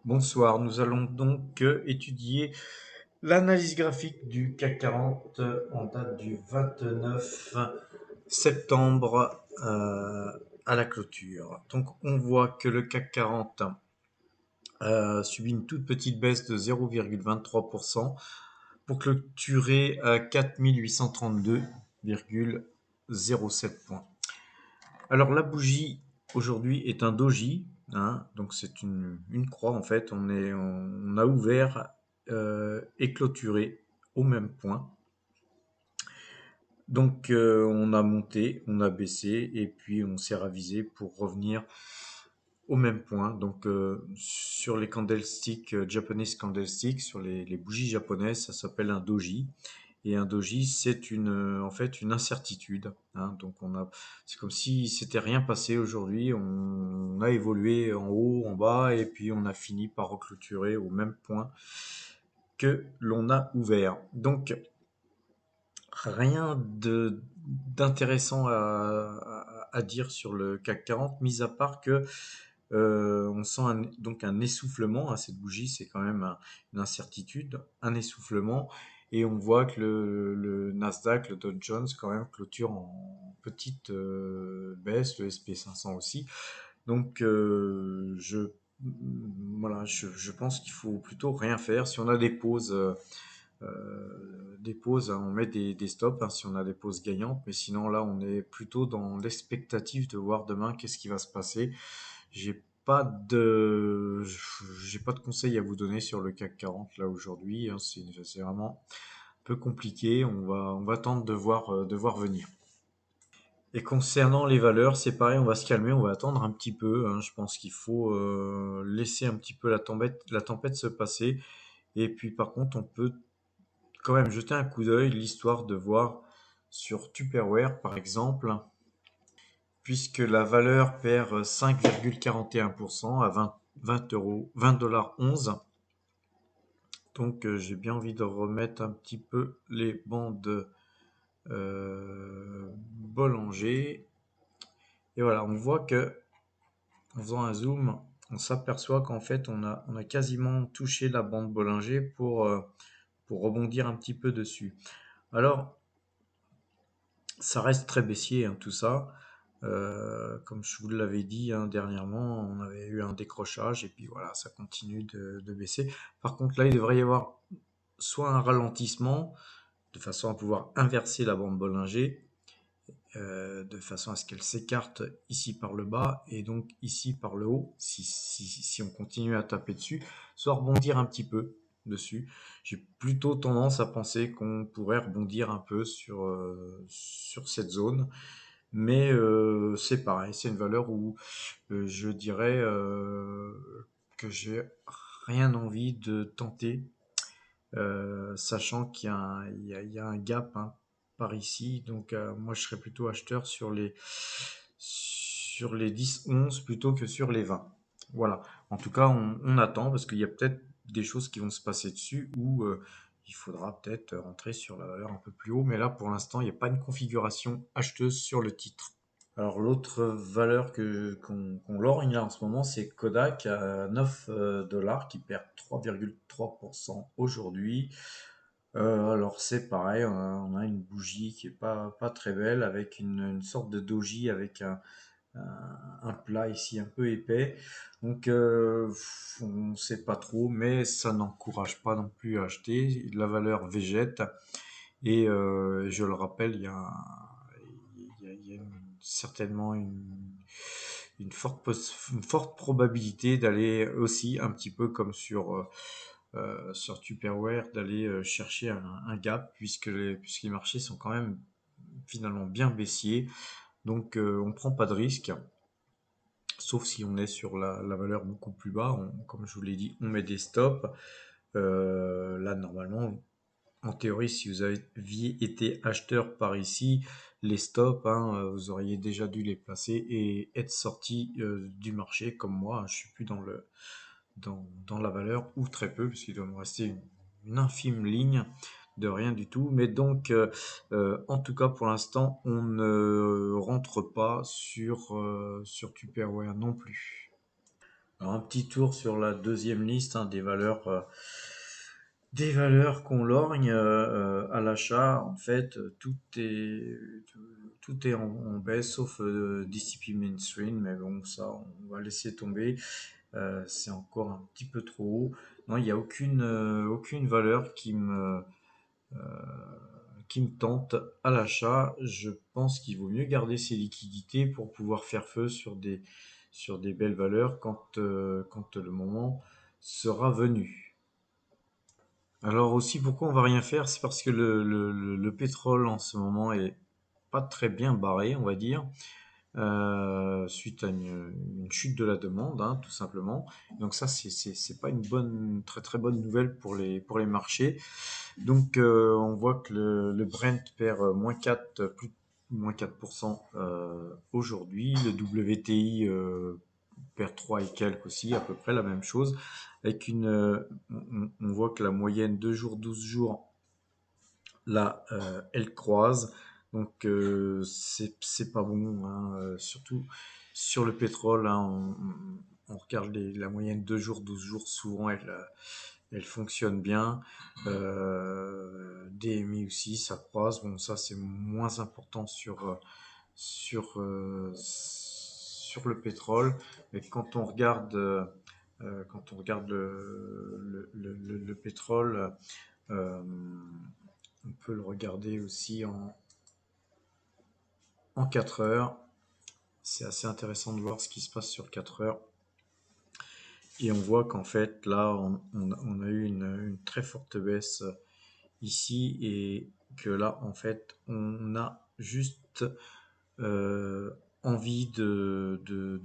Bonsoir, nous allons donc étudier l'analyse graphique du CAC 40 en date du 29 septembre à la clôture. Donc on voit que le CAC 40 subit une toute petite baisse de 0,23% pour clôturer à 4832,07 points. Alors la bougie aujourd'hui est un doji, hein, donc c'est une croix en fait. On a ouvert et clôturé au même point. Donc on a monté, on a baissé et puis on s'est ravisé pour revenir au même point. Donc sur les candlesticks, Japanese candlesticks, sur les bougies japonaises, ça s'appelle un doji. Et un doji, c'est en fait une incertitude, hein. Donc c'est comme si s'était rien passé aujourd'hui. On a évolué en haut, en bas, et puis on a fini par reclôturer au même point que l'on a ouvert. Donc rien d'intéressant à dire sur le CAC 40, mis à part que on sent donc un essoufflement à cette bougie, c'est quand même une incertitude, un essoufflement, et on voit que le Nasdaq, le Dow Jones quand même clôture en petite baisse, le SP 500 aussi. Donc voilà, je pense qu'il faut plutôt rien faire. Si on a des pauses, hein, on met des stops, hein, si on a des pauses gagnantes, mais sinon là on est plutôt dans l'expectative de voir demain qu'est-ce qui va se passer. J'ai pas de, j'ai pas de conseils à vous donner sur le CAC 40 là aujourd'hui, hein. C'est vraiment un peu compliqué. On va attendre de voir venir. Et concernant les valeurs, c'est pareil, on va se calmer, on va attendre un petit peu, hein. Je pense qu'il faut laisser un petit peu la tempête se passer. Et puis par contre, on peut quand même jeter un coup d'œil, l'histoire de voir sur Tupperware par exemple, puisque la valeur perd 5,41% à 20 euros, 20,11 $. Donc j'ai bien envie de remettre un petit peu les bandes Bollinger. Et voilà, on voit que en faisant un zoom, on s'aperçoit qu'en fait on a quasiment touché la bande Bollinger pour rebondir un petit peu dessus. Alors ça reste très baissier, hein, tout ça. Comme je vous l'avais dit, hein, dernièrement, on avait eu un décrochage et puis voilà, ça continue de baisser. Par contre, là, il devrait y avoir soit un ralentissement de façon à pouvoir inverser la bande Bollinger, de façon à ce qu'elle s'écarte ici par le bas et donc ici par le haut, si on continue à taper dessus, soit rebondir un petit peu dessus. J'ai plutôt tendance à penser qu'on pourrait rebondir un peu sur cette zone, mais c'est pareil, c'est une valeur où je dirais que j'ai rien envie de tenter, sachant qu'il y a il y a un gap, hein, par ici. Donc moi je serais plutôt acheteur sur les 10-11 plutôt que sur les 20. Voilà. En tout cas, on attend parce qu'il y a peut-être des choses qui vont se passer dessus ou il faudra peut-être rentrer sur la valeur un peu plus haut. Mais là, pour l'instant, il n'y a pas une configuration acheteuse sur le titre. Alors l'autre valeur qu'on lorgne là en ce moment, c'est Kodak à 9 dollars qui perd 3,3% aujourd'hui. Alors c'est pareil, on a une bougie qui est pas très belle avec une sorte de doji avec un plat ici un peu épais. Donc on ne sait pas trop, mais ça n'encourage pas non plus à acheter. La valeur végète et je le rappelle, il y a certainement une forte probabilité d'aller aussi un petit peu comme sur Tupperware, d'aller chercher un gap puisque les marchés sont quand même finalement bien baissiers. Donc on prend pas de risque, sauf si on est sur la valeur beaucoup plus bas. Comme je vous l'ai dit, on met des stops. Là, normalement, en théorie, si vous aviez été acheteur par ici, les stops, hein, vous auriez déjà dû les placer et être sorti du marché comme moi. Je suis plus dans la valeur ou très peu, puisqu'il doit me rester une infime ligne de rien du tout. Mais donc, en tout cas, pour l'instant, on ne rentre pas sur Tupperware non plus. Alors, un petit tour sur la deuxième liste, hein, des valeurs qu'on lorgne à l'achat. En fait, tout est en baisse, sauf DCP Mainstream, mais bon, ça, on va laisser tomber. C'est encore un petit peu trop haut. Non, il n'y a aucune valeur qui me tente à l'achat. Je pense qu'il vaut mieux garder ses liquidités pour pouvoir faire feu sur des belles valeurs quand le moment sera venu. Alors aussi, pourquoi on va rien faire? C'est parce que le pétrole en ce moment est pas très bien barré, on va dire, suite à une chute de la demande, hein, tout simplement. Donc ça, c'est pas une très très bonne nouvelle pour les marchés. Donc on voit que le Brent perd moins 4% aujourd'hui. Le WTI perd 3 et quelques aussi, à peu près la même chose. Avec on voit que la moyenne 2 jours, 12 jours, là, elle croise. Donc c'est pas bon, hein, surtout sur le pétrole, hein, on regarde la moyenne 2 jours, 12 jours, souvent elle fonctionne bien. DMI aussi, ça croise. Bon, ça c'est moins important sur le pétrole. Mais quand on regarde le pétrole, euh, on peut le regarder aussi en 4 heures. C'est assez intéressant de voir ce qui se passe sur 4 heures. Et on voit qu'en fait, là, on a eu une très forte baisse ici et que là, en fait, on a juste euh, envie de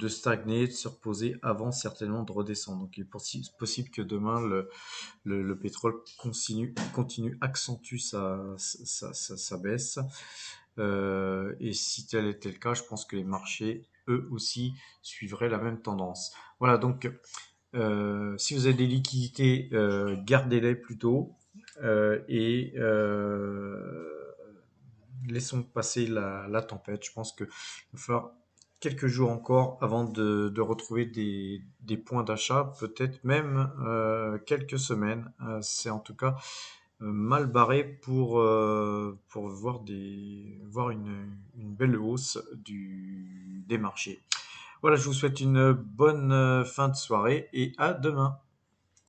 stagner, de se reposer avant certainement de redescendre. Donc il est possible que demain, le pétrole accentue sa baisse. Et si tel était le cas, je pense que les marchés, eux aussi, suivraient la même tendance. Voilà, donc si vous avez des liquidités, gardez-les plutôt et laissons passer la tempête. Je pense qu'il va falloir quelques jours encore avant de retrouver des points d'achat, peut-être même quelques semaines. C'est en tout cas mal barré pour voir une belle hausse des marchés. Voilà, je vous souhaite une bonne fin de soirée et à demain.